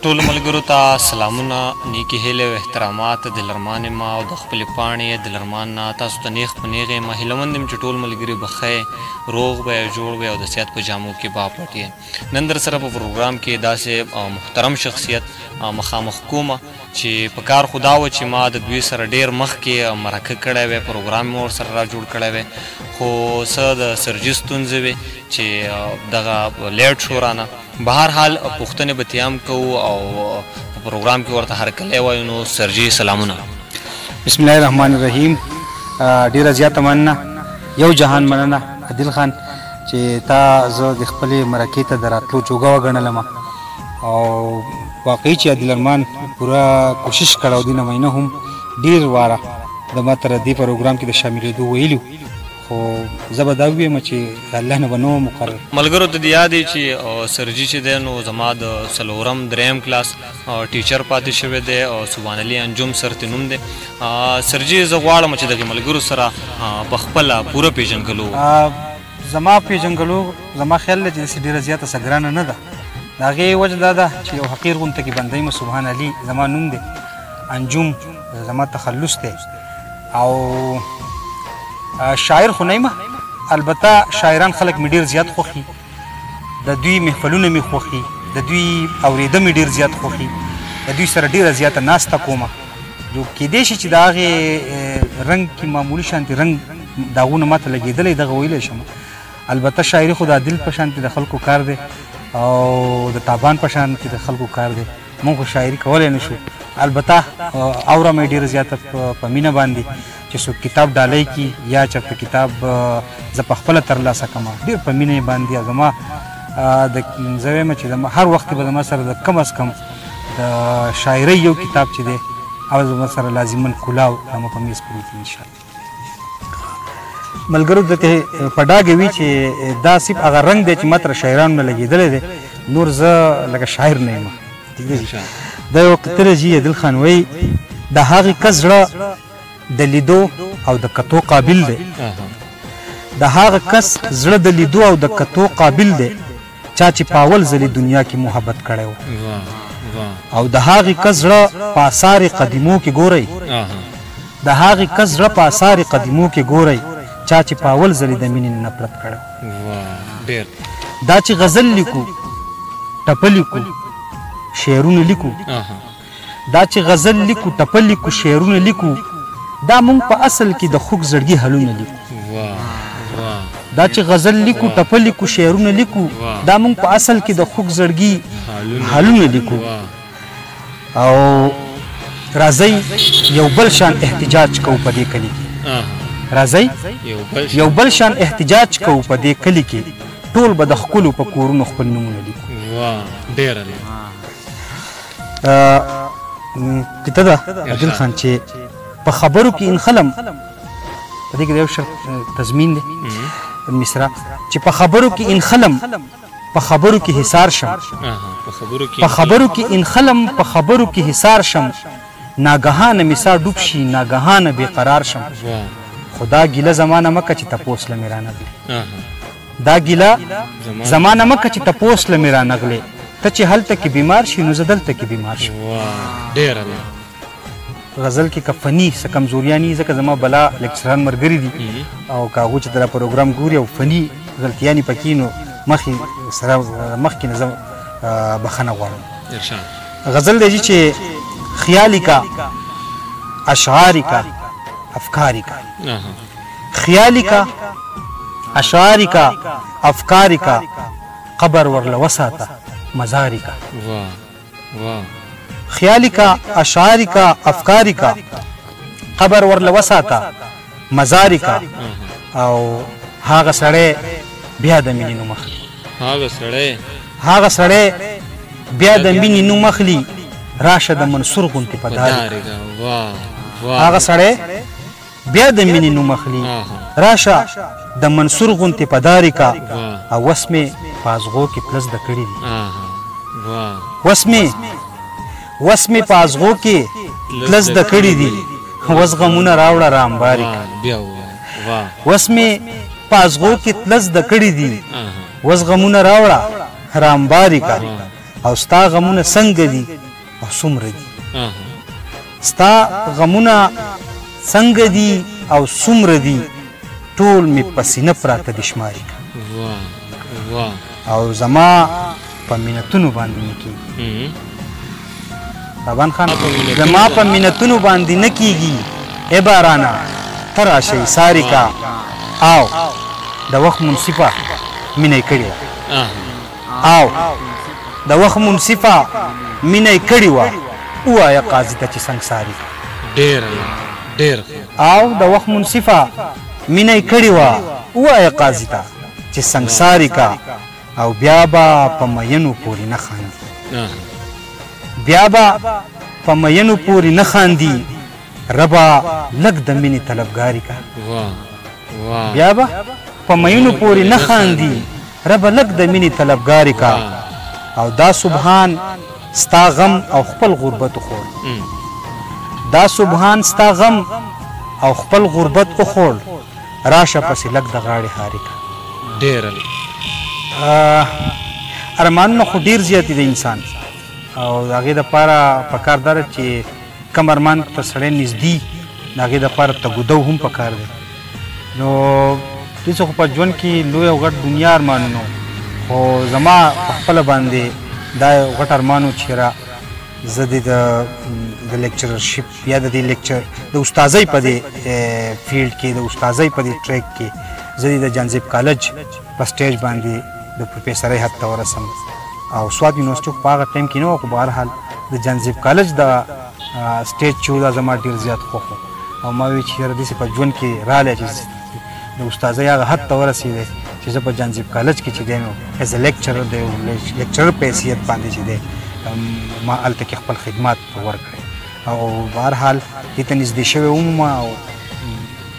ټول ملګرو ته سلامونه، نیکې هیلې او احترامات د لرمان ما او د خپلې پاڼې د لرمان نه تاسو ته نیغ په نیغې ما هیلهمند یم چې ټول ملګري به ښه روغ به جوړ به او د صحت په جامو کې به پټ یې. نن در سره په پروګرام کې داسې محترم شخصیت مخامخ کومه چې په کار خو دا و چې ما د دوی سره ډېر مخکې مرکه کړی وی، پروګرام مې ورسره را جوړ کړی وی، خو څه د سرجي ستونزې وې چې دغه لیټ شو رانه. بهرحال پوښتنې به تیام کوو او په پروګرام کې ورته هرکلی وایو. نو سرجي سلامونه. بسم الله الرحمن الرحیم. ډېره زیاته مننه، یو جهان مننه عادل خان چې تا زه د خپلې مرکې ته د راتلو جوګه وګڼلم او واقعي چې عادل ارمان پوره کوشش کړی او دې نه مینه هم ډېر واره د ما تر دې پروګرام کې د شاملېدو ویلي، خو زه به دا ووایم چې د الله نه به نه وم مقرر. ملګرو ته د یاد دی چې سرجي چې دی نو زما د څلورم دریم کلاس ټیچر پاتې شوی دی او سبحان علي انجم سر ترې نوم دی. سرجي زه غواړم چې دغې ملګرو سره په خپله پوره پېژنګلو. زما پېژنګلو زما خیال دی چې داسې ډېره زیاته څه ګرانه نه ده. د هغې وجه دا ده چې یو حقیر غونته کې بنده یم. سبحان علي زما نوم دی، انجم زما تخلص دی او شاعر خو نه یم، البته شاعران خلک مې ډېر زیات خوښي، د دوی محفلونه مې خوښي، د دوی اورېده مې ډېر زیات خوښي، د دوی سره ډېره زیاته ناسته کومه. جو کیدای شي چې د هغې رنګ کې معمولي شانتې رنګ داغونه ماته لګېدلی دغه ویلی شم. البته شاعري خو د عادل په شانتې د خلکو کار دی او د تابان په شانتې د خلکو کار دی. موږ خو شاعري کولی نه شو. البته اورم یې ډېره زیاته په مینه باندې چې څوک کتاب ډالۍ کي یا چېرته کتاب زه په خپله ترلاسه کړم، ډېر په مینه یې باندې. او زما زه وایم چې زما هر وخت به زما سره د کم از کم د شاعرۍ یو کتاب چې دی او زما سره لازماً کلاو زما په میز پروت وي انشاءالله. ملګرو دته په ډاګه وي چې دا صرف هغه رنګ دی چې ما تر شاعرانو نه لګېدلی دی، نور زه لکه شاعر نه یم. دا یو قطره جي عادل خان وایي د هغې کس زړه د لیدو او د کتو قابل دی، د هغه کس زړه د لیدو او د کتو قابل دی چا چې په اول ځلې دنیا کې محبت کړی و، او د هغې کس زړه په آثار قدیمو کې ګورئ، د هغې کس زړه په آثار قدیمو کې ګورئ چا چې په اول ځلې د مینې نفرت کړی و. دا چې غزل لیکو، ټپه لیکو، شعرونه لیکو، دا چې غزل لیکو، ټپه لیکو، شعرونه لیکو، دا مونږ په اصل کې د خوږ زړګي حلونه لیکو. دا چې غزل لیکو، ټپه لیکو، شعرونه لیکو، دا مونږ په اصل کې د خوږ زړګي حلونه لیکو. او راځئ یو بل شان احتجاج کوو په دې کلي کې، راځئ یو بل شان احتجاج کوو په دې کلي کې، ټول به د ښکلو په کورونو خپل نومونه لیکو. کته ده عادل خان چې په خبرو کې انخلم، په دې کې یو شرط تضمین دی مصرع چې په خبرو کې انخلم، په خبرو کې حصار شم، په خبرو کې انخلم، په خبرو کې حصار شم، ناګهانه مسا ډوب شي، ناګهانه بېقرار شم. خدا ګیله زمانه مکه چې تپوس له مې رانغلې، دا ګیله زمانه مکه چې تپوس له مې رانغلې، ته چې هلته کې بیمار شي نو زه دلته کې بیمار شم. غزل کې که فني څه کمزوریانې ځکه زما بلا لیکچران ملګري دي او که هغوی چې دا پروګرام ګوري او فني غلطیانې پکې نو مخکې نه زه بخښنه غواړم. غزل دی چې خیالي کا اشعاري کا افکاري کا، خیالي کا اشعاري کا افکاري کا، قبر ورله وساته مزاري کا. خیالي کا اشعاري کا افکاري کا، قبر ورله وساته مزاري کا. او هغه سړی بیا د مینې نوم اخلي، هغه سړی بیا د مینې نوم اخلي، راشه د منصور غوندې په داري کا. هغه سړی بیا د مینې نوم اخلي، راشه د منصور غوندې په داري کا. او وس مې په ازغو کې پلس د کړي دي، وس مې په ازغو کې پلس د کړي دي، وس غمونه راوړه رامباري کا. وس مې په ازغو کې پلس د کړي دي، وس غمونه راوړه رامباري کا. او ستا غمونه څنګه دي او څومره دي ستا غمونه څنګه دي او څومره دي ټول مې په سینه پراته دي شماري او زما په مینتونو باندې نه کېږي رابان خان زما په مینتونو باندې نه کېږي ای بارانه ته راشئ ساري کا او د وخت منصفه مینه یې کړې او د وخت منصفه مینه یې کړې وه ووایه قاضي ته چې سنګساري او د وخت منصفه مینه یې کړې وه ووایه قاضي ته چې سنګساري کا او بیا به په مینو پورې نه خاندي بیا به په مینو پورې نه خاندي ربه لږ د مینې طلبګاري کا بیا به په مینو پورې نه خاندي ربه لږ د مینې طلبګاري کا او دا سبحان ستا غم او خپل غربت وخوړ دا سبحان ستا غم او خپل غربت وخوړ راشه پسې لږ د غاړې هاري کا ارمانونه خو ډېر زیات دي د انسان او د هغې دپاره پکار دا ده چې کم ارمان ته سړی نږدې د هغې دپاره تګودو هم پکار دی نو داسې خو په ژوند کې لوی او غټ دنیا ارمانونه خو زما په خپله باندې دا یو غټ ارمان و چې را زه د لیکچررشپ یا د دې لیکچر د استاذۍ په دې فیلډ کې د استاذۍ په دې ټریک کې زه د جانزیب کالج په سټیج باندې د پروفیسرۍ حد ته ورسم او سوات یونیورسټي خو په هغه ټایم کې نه وه خو بهرحال د جانزیب کالج د سټیج چې و دا زما ډېر زیات خوښ و او ما وی چې یاره داسې په ژوند کې راغلی چې د استاذۍ هغه حد ته ورسېدی چې زه په جانزیب کالج کې چې دی نو ایز ا لیکچرر د یو لیکچرر په حیثیت باندې چې دی ما هلته کې خپل خدمات ورکړی او بهرحال دې ته نږدې شوی وم او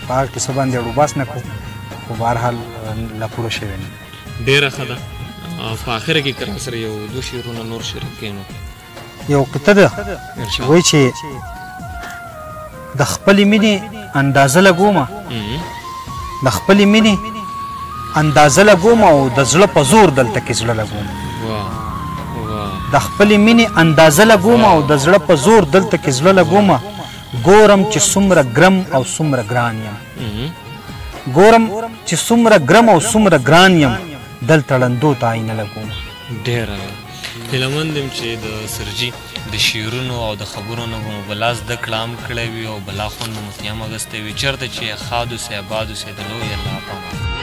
په هغه کیسه باندې اړوباس نه کړو خو بهرحال لا پوره شوی نه ډېره ښه ده په آخره کې که راسره یو دوه شعرونه نور شریک کړې نو یو قطعه ده چې وایي چې د خپلې مینې اندازه لګومه د خپلې مینې اندازه لګومه او د زړه په زور دلته کې زړه لګومه د خپلې مینې اندازه لګومه او د زړه په زور دلته کې زړه لګومه ګورم چې څومره ګرم او څومره ګران یم ګورم چې څومره ګرم او څومره ګران یم دلته ړندو ته آینه لګومه ډېره هیلهمند یم چې د سرجي د شعرونو او د خبرونو به مو بلا زده کړه هم کړی وي او بلا خوند مو ترې هم اخیستی وي چېرته چې ښاد اوسئ اباد اوسئ د لوی الله په امان